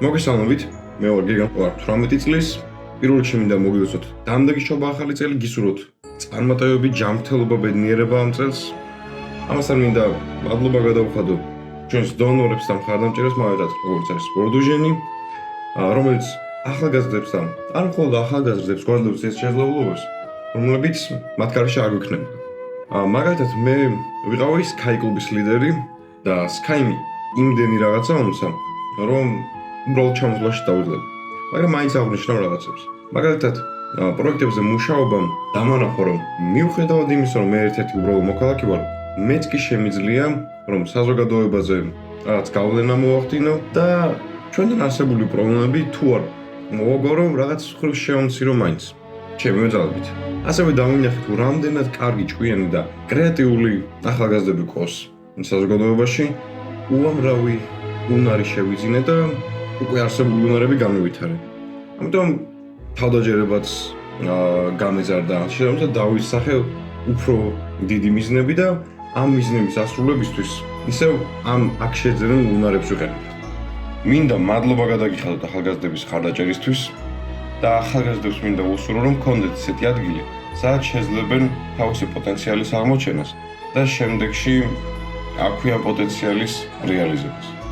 მოგესალმებით, მე ვარ გიგა, ვარ 18 წლის. პირველ რიგში მინდა მოგივიწყოთ დამდეგიშობა ახალი წელი, გისურვოთ წარმატებები, ჯანმრთელობა, ბედნიერება ამ წელს. ამასთან მინდა მადლობა გადავუხადო ჩვენს დონორებს და მხარდამჭერებს, მაგალითად, როგორც არის სპორტუჟენი, რომელიც ახალგაზრდებს და არ მხოლოდ ახალგაზრდებს გვაძლევს ეს შესაძლებლობებს, რომლებიც მათ გარშე არ გვექნებოდა. მაგალითად, მე ვიყავი Sky კლუბის ლიდერი და Sky-მი იმდენი რაღაცა მომცა, რომ უბრალოდ ჩამოსვლაში დავიღლები. მაგრამ მაინც აღნიშნავ რაღაცებს. მაგალითად, პროექტებზე მუშაობამ დამანახა, რომ მიუხედავად იმისა, რომ მე ერთ-ერთი უბრალო მოქალაქე ვარ, მეც კი შემიძლია, რომ საზოგადოებაზე რაღაც გავლენა მოვახდინო და ჩვენთან არსებული პრობლემები თუ არ მოვაგორო, რაღაც ხრივ შევამცირო მაინც. ჩემი მოძალებით. ასევე დავინახე, თუ რამდენად კარგი, ჭკვიანი და კრეატიული ახალგაზრდები ყავს საზოგადოებაში, უამრავი უნარი შევიძინე და უკვე არსებული უნარები გამივითარე. ამიტომ თავდაჯერებაც გამეზარდა შეამჩნია დავისახე უფრო დიდი მიზნები და ამ მიზნების ასრულებისთვის ისევ ამ აქ შეძენილ უნარებს ვიყენებ. მინდა მადლობა გადაგიხადოთ ახალგაზრდების ხარდაჭერისთვის და ახალგაზრდებს მინდა უსურვო, რომ გქონდეთ ისეთი ადგილი, სადაც შეძლებენ თავისი პოტენციალის აღმოჩენას და შემდეგში აქვეა პოტენციალის რეალიზებას.